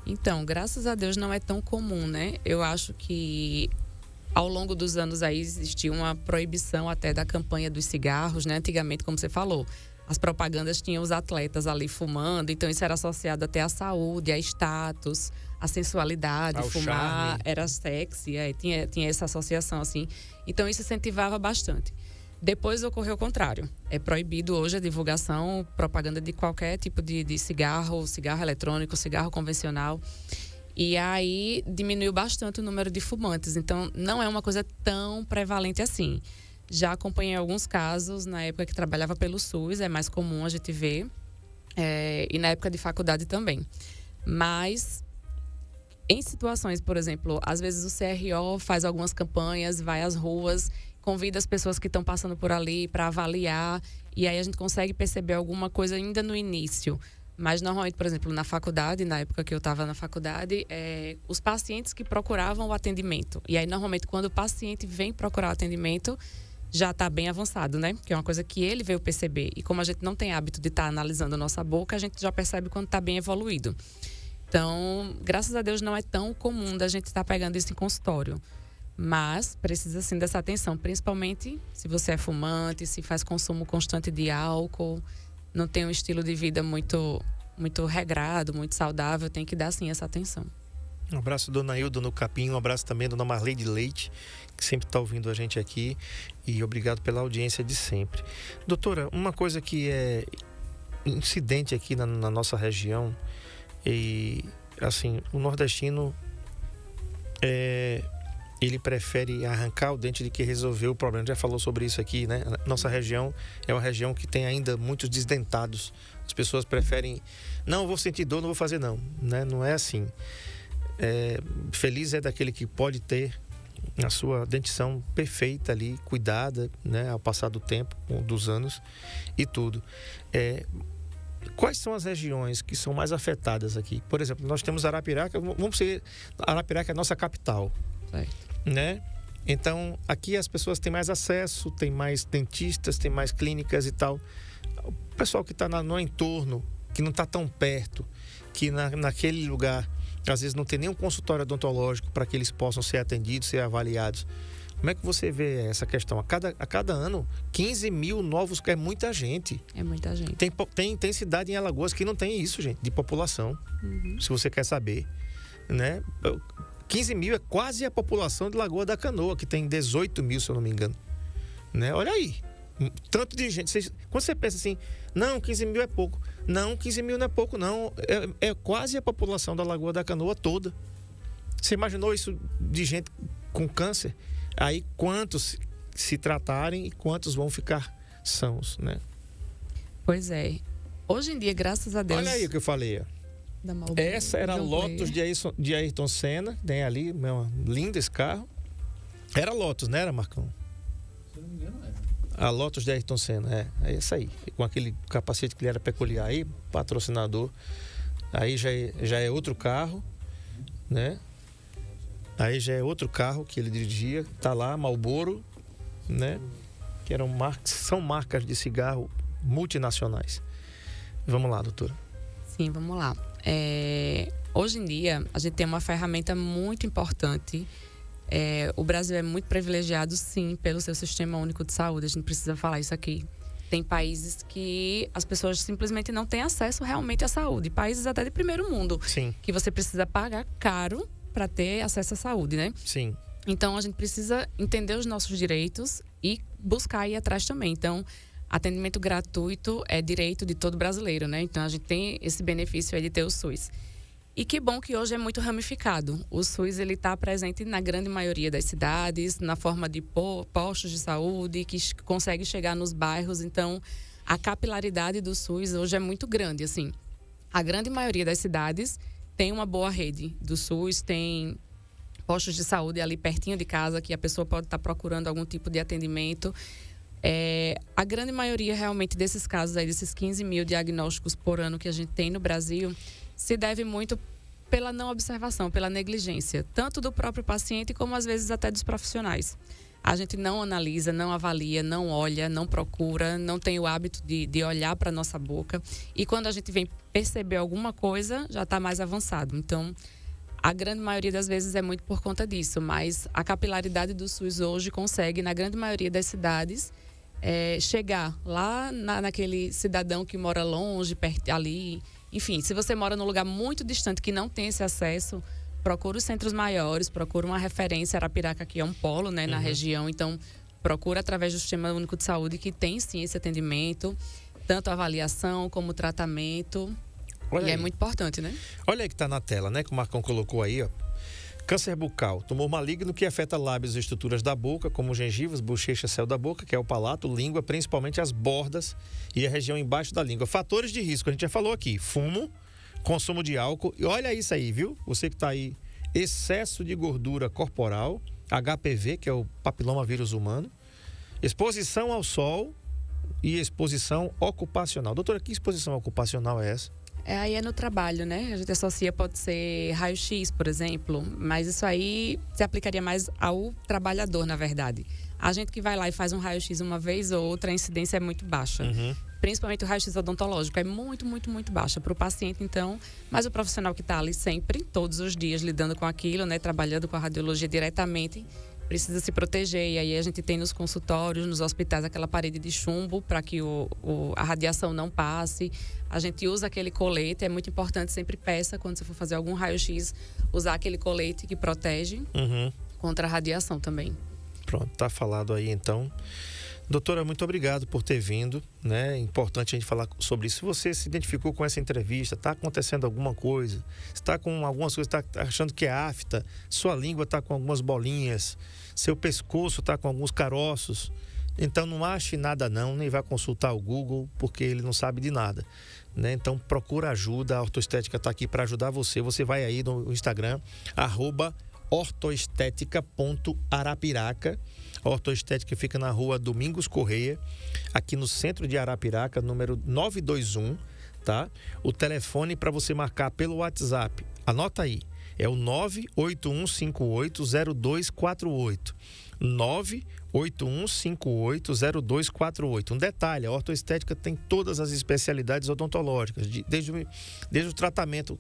Então, graças a Deus não é tão comum, né? Eu acho que ao longo dos anos aí existiu uma proibição até da campanha dos cigarros, né? Antigamente, como você falou, as propagandas tinham os atletas ali fumando, então isso era associado até à saúde, a status, a sensualidade, Ao fumar charme. era sexy, tinha essa associação assim. Então isso incentivava bastante. Depois ocorreu o contrário. É proibido hoje a divulgação, propaganda de qualquer tipo de cigarro, cigarro eletrônico, cigarro convencional. E aí diminuiu bastante o número de fumantes. Então não é uma coisa tão prevalente assim. Já acompanhei alguns casos na época que trabalhava pelo SUS, é mais comum a gente ver. E na época de faculdade também. Mas em situações, por exemplo, às vezes o CRO faz algumas campanhas, vai às ruas, convida as pessoas que estão passando por ali para avaliar, e aí a gente consegue perceber alguma coisa ainda no início. Mas normalmente, por exemplo, na faculdade, na época que eu estava na faculdade, os pacientes que procuravam o atendimento. E aí, normalmente, quando o paciente vem procurar o atendimento, já está bem avançado, né? Que é uma coisa que ele veio perceber. E como a gente não tem hábito de estar analisando a nossa boca, a gente já percebe quando está bem evoluído. Então, graças a Deus, não é tão comum da gente estar pegando isso em consultório. Mas precisa sim dessa atenção, principalmente se você é fumante, se faz consumo constante de álcool, não tem um estilo de vida muito regrado, muito saudável, tem que dar sim essa atenção. Um abraço, dona Hilda no Capim, um abraço também, dona Marlene Leite, que sempre está ouvindo a gente aqui, e obrigado pela audiência de sempre. Doutora, uma coisa que é incidente aqui na nossa região, e assim, o nordestino ele prefere arrancar o dente do que resolver o problema. Já falou sobre isso aqui, né? Nossa região é uma região que tem ainda muitos desdentados. As pessoas preferem, não, eu vou sentir dor, não vou fazer não, né? Não é assim. Feliz é daquele que pode ter a sua dentição perfeita ali, cuidada, né? Ao passar do tempo, dos anos e tudo. Quais são as regiões que são mais afetadas aqui? Por exemplo, nós temos Arapiraca, vamos ser, Arapiraca é a nossa capital, né? Então, aqui as pessoas têm mais acesso, tem mais dentistas, tem mais clínicas e tal. O pessoal que está no entorno, que não está tão perto, que naquele lugar, às vezes não tem nenhum consultório odontológico para que eles possam ser atendidos, ser avaliados. Como é que você vê essa questão? A cada ano, 15 mil novos, é muita gente. É muita gente. Tem cidade em Alagoas que não tem isso, gente, de população. Se você quer saber, né? 15 mil é quase a população de Lagoa da Canoa, que tem 18 mil, se eu não me engano. Né? Olha aí, tanto de gente. Quando você pensa assim, não, 15 mil é pouco. Não, 15 mil não é pouco, não. É quase a população da Lagoa da Canoa toda. Você imaginou isso de gente com câncer? Aí quantos se tratarem e quantos vão ficar sãos, né? Pois é. Hoje em dia, graças a Deus... Olha aí o que eu falei, ó. Essa era a Lotus de Ayrton Senna, tem ali, lindo esse carro. Era Lotus, não era, Marcão? Se eu não me engano, era. A Lotus de Ayrton Senna, é essa aí. Com aquele capacete que ele era peculiar aí, patrocinador. Aí já é outro carro, né? Aí já é outro carro que ele dirigia, tá lá, Marlboro, né? Que são marcas de cigarro multinacionais. Vamos lá, doutora. Sim, vamos lá. Hoje em dia, a gente tem uma ferramenta muito importante. O Brasil é muito privilegiado, sim, pelo seu Sistema Único de Saúde. A gente precisa falar isso aqui. Tem países que as pessoas simplesmente não têm acesso realmente à saúde. Países até de primeiro mundo. Sim. Que você precisa pagar caro para ter acesso à saúde, né? Sim. Então, a gente precisa entender os nossos direitos e buscar ir atrás também. Então, atendimento gratuito é direito de todo brasileiro, né? Então, a gente tem esse benefício aí de ter o SUS. E que bom que hoje é muito ramificado. O SUS, ele está presente na grande maioria das cidades, na forma de postos de saúde, que consegue chegar nos bairros. Então, a capilaridade do SUS hoje é muito grande, assim. A grande maioria das cidades tem uma boa rede do SUS, tem postos de saúde ali pertinho de casa, que a pessoa pode estar procurando algum tipo de atendimento. A grande maioria realmente desses casos aí, desses 15 mil diagnósticos por ano que a gente tem no Brasil, se deve muito pela não observação, pela negligência, tanto do próprio paciente como às vezes até dos profissionais. A gente não analisa, não avalia, não olha, não procura, não tem o hábito de olhar para a nossa boca. E quando a gente vem perceber alguma coisa, já está mais avançado. Então, a grande maioria das vezes é muito por conta disso. Mas a capilaridade do SUS hoje consegue, na grande maioria das cidades, chegar lá naquele cidadão que mora longe, perto ali, Enfim, se você mora num lugar muito distante que não tem esse acesso, procura os centros maiores, procura uma referência. Arapiraca aqui é um polo, né, na região, então procura através do Sistema Único de Saúde, que tem sim esse atendimento, tanto avaliação como tratamento. Olha e aí. é muito importante, né? Olha aí que tá na tela, né? Que o Marcão colocou aí, ó. Câncer bucal, tumor maligno que afeta lábios e estruturas da boca, como gengivas, bochecha, céu da boca, que é o palato, língua, principalmente as bordas e a região embaixo da língua. Fatores de risco, a gente já falou aqui: fumo, consumo de álcool, e olha isso aí, viu? Você que tá aí, excesso de gordura corporal, HPV, que é o papiloma vírus humano, exposição ao sol e exposição ocupacional. Doutora, que exposição ocupacional é essa? Aí é no trabalho, né? A gente associa, pode ser raio-x, por exemplo, mas isso aí se aplicaria mais ao trabalhador, na verdade. A gente que vai lá e faz um raio-x uma vez ou outra, a incidência é muito baixa. Principalmente o raio-x odontológico é muito, muito, muito baixa para o paciente, então. Mas o profissional que está ali sempre, todos os dias, lidando com aquilo, né? Trabalhando com a radiologia diretamente, precisa se proteger. E aí a gente tem nos consultórios, nos hospitais, aquela parede de chumbo para que a radiação não passe. A gente usa aquele colete, é muito importante, sempre peça, quando você for fazer algum raio-x, usar aquele colete que protege contra a radiação também. Pronto, tá falado aí então. Doutora, muito obrigado por ter vindo, né? É importante a gente falar sobre isso. Se você se identificou com essa entrevista, está acontecendo alguma coisa, está com algumas coisas, está achando que é afta, sua língua está com algumas bolinhas, seu pescoço está com alguns caroços, então não ache nada não, nem vá consultar o Google, porque ele não sabe de nada, né? Então procura ajuda, a Ortoestética está aqui para ajudar você. Você vai aí no Instagram, @ortoestética.arapiraca. A Ortoestética fica na rua Domingos Correia, aqui no centro de Arapiraca, número 921, tá? O telefone para você marcar pelo WhatsApp, anota aí, é o 981580248. 981580248. Um detalhe, a Ortoestética tem todas as especialidades odontológicas, desde o tratamento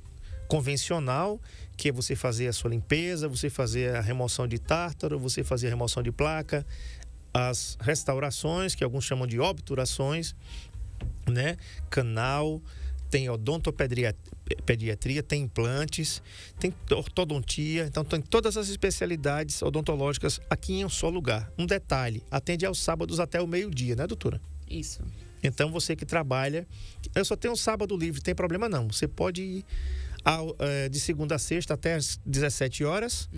convencional, que é você fazer a sua limpeza, você fazer a remoção de tártaro, você fazer a remoção de placa, as restaurações, que alguns chamam de obturações, né? Canal, tem odontopediatria, tem implantes, tem ortodontia, então tem todas as especialidades odontológicas aqui em um só lugar. Um detalhe, atende aos sábados até o meio-dia, né, doutora? Isso. Então você que trabalha, eu só tenho um sábado livre, tem problema não, você pode ir de segunda a sexta até às 17 horas,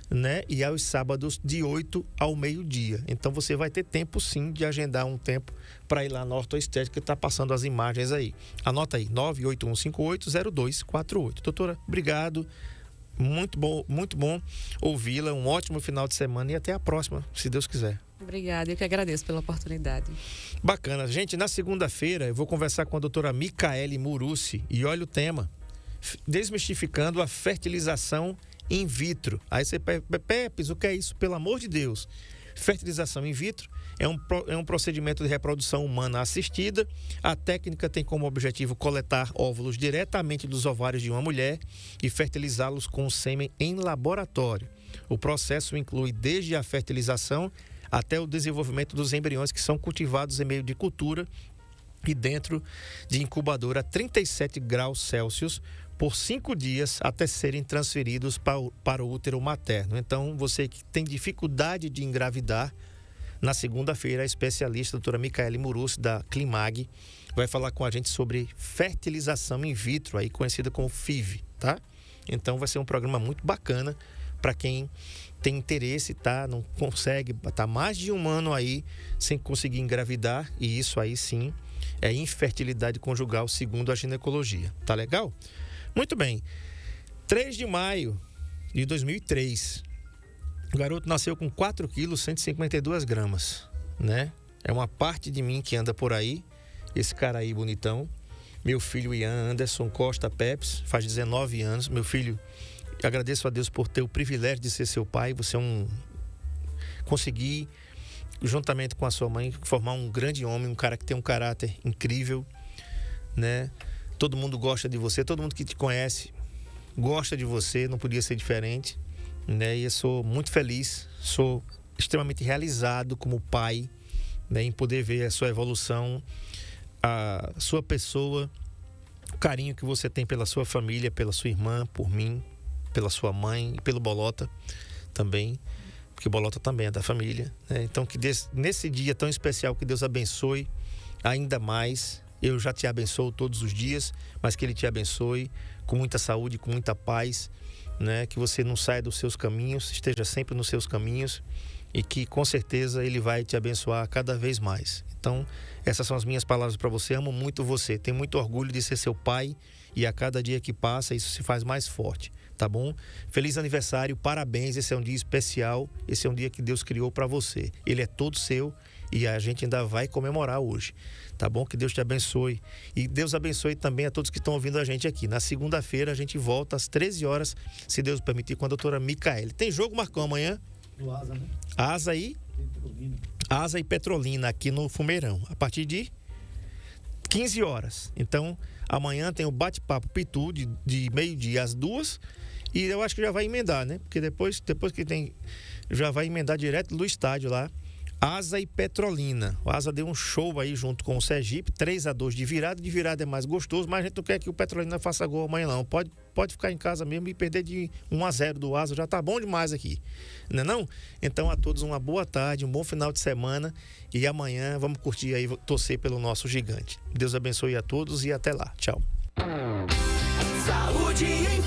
né? E aos sábados de 8 ao meio-dia. Então você vai ter tempo sim de agendar um tempo para ir lá na Ortoestética, que está passando as imagens aí. Anota aí, 981580248. Doutora, obrigado. Muito bom ouvi-la. Um ótimo final de semana e até a próxima, se Deus quiser. Obrigada, eu que agradeço pela oportunidade. Bacana. Gente, na segunda-feira eu vou conversar com a doutora Micaele Murussi e olha o tema: desmistificando a fertilização in vitro. Aí você, Pepes, o que é isso? Pelo amor de Deus. Fertilização in vitro é um procedimento de reprodução humana assistida. A técnica tem como objetivo coletar óvulos diretamente dos ovários de uma mulher e fertilizá-los com o sêmen em laboratório. O processo inclui desde a fertilização até o desenvolvimento dos embriões, que são cultivados em meio de cultura e dentro de incubadora a 37 graus Celsius por 5 dias até serem transferidos para o útero materno. Então, você que tem dificuldade de engravidar, na segunda-feira, a especialista, a doutora Micaele Murussi, da Climag, vai falar com a gente sobre fertilização in vitro, aí conhecida como FIV, tá? Então, vai ser um programa muito bacana para quem tem interesse, tá? Não consegue, tá mais de um ano aí sem conseguir engravidar, e isso aí sim é infertilidade conjugal, segundo a ginecologia. Tá legal? Muito bem. 3 de maio de 2003. O garoto nasceu com 4 quilos, 152 gramas, né? É uma parte de mim que anda por aí. Esse cara aí bonitão. Meu filho Ian Anderson Costa Peps, faz 19 anos. Meu filho, agradeço a Deus por ter o privilégio de ser seu pai. Você conseguir, juntamente com a sua mãe, formar um grande homem, um cara que tem um caráter incrível, né? Todo mundo gosta de você, todo mundo que te conhece gosta de você, não podia ser diferente, né? E eu sou muito feliz, sou extremamente realizado como pai, né? Em poder ver a sua evolução, a sua pessoa o carinho que você tem pela sua família, pela sua irmã, por mim, pela sua mãe e pelo Bolota também, porque o Bolota também é da família, né? Então, que nesse dia tão especial, que Deus abençoe ainda mais. Eu já te abençoo todos os dias, mas que Ele te abençoe com muita saúde, com muita paz, né? Que você não saia dos seus caminhos, esteja sempre nos seus caminhos e que com certeza Ele vai te abençoar cada vez mais. Então, essas são as minhas palavras para você. Amo muito você, tenho muito orgulho de ser seu pai e a cada dia que passa isso se faz mais forte, tá bom? Feliz aniversário, parabéns, esse é um dia especial, esse é um dia que Deus criou para você. Ele é todo seu e a gente ainda vai comemorar hoje, tá bom? Que Deus te abençoe e Deus abençoe também a todos que estão ouvindo a gente aqui. Na segunda-feira a gente volta às 13 horas, se Deus permitir, com a doutora Micaele. Tem jogo, Marcão, amanhã? Do Asa, né? Asa e? Asa e Petrolina aqui no Fumeirão, a partir de 15 horas. Então, amanhã tem o bate-papo Pitu de meio-dia às 2h e eu acho que já vai emendar, né? Porque depois que tem, já vai emendar direto do estádio lá. Asa e Petrolina. O Asa deu um show aí junto com o Sergipe, 3-2 de virada. De virada é mais gostoso, mas a gente não quer que o Petrolina faça gol amanhã, não. Pode ficar em casa mesmo e perder de 1-0 do Asa, já tá bom demais aqui, não é não? Então a todos uma boa tarde, um bom final de semana e amanhã vamos curtir aí, torcer pelo nosso gigante. Deus abençoe a todos e até lá. Tchau. Saúde em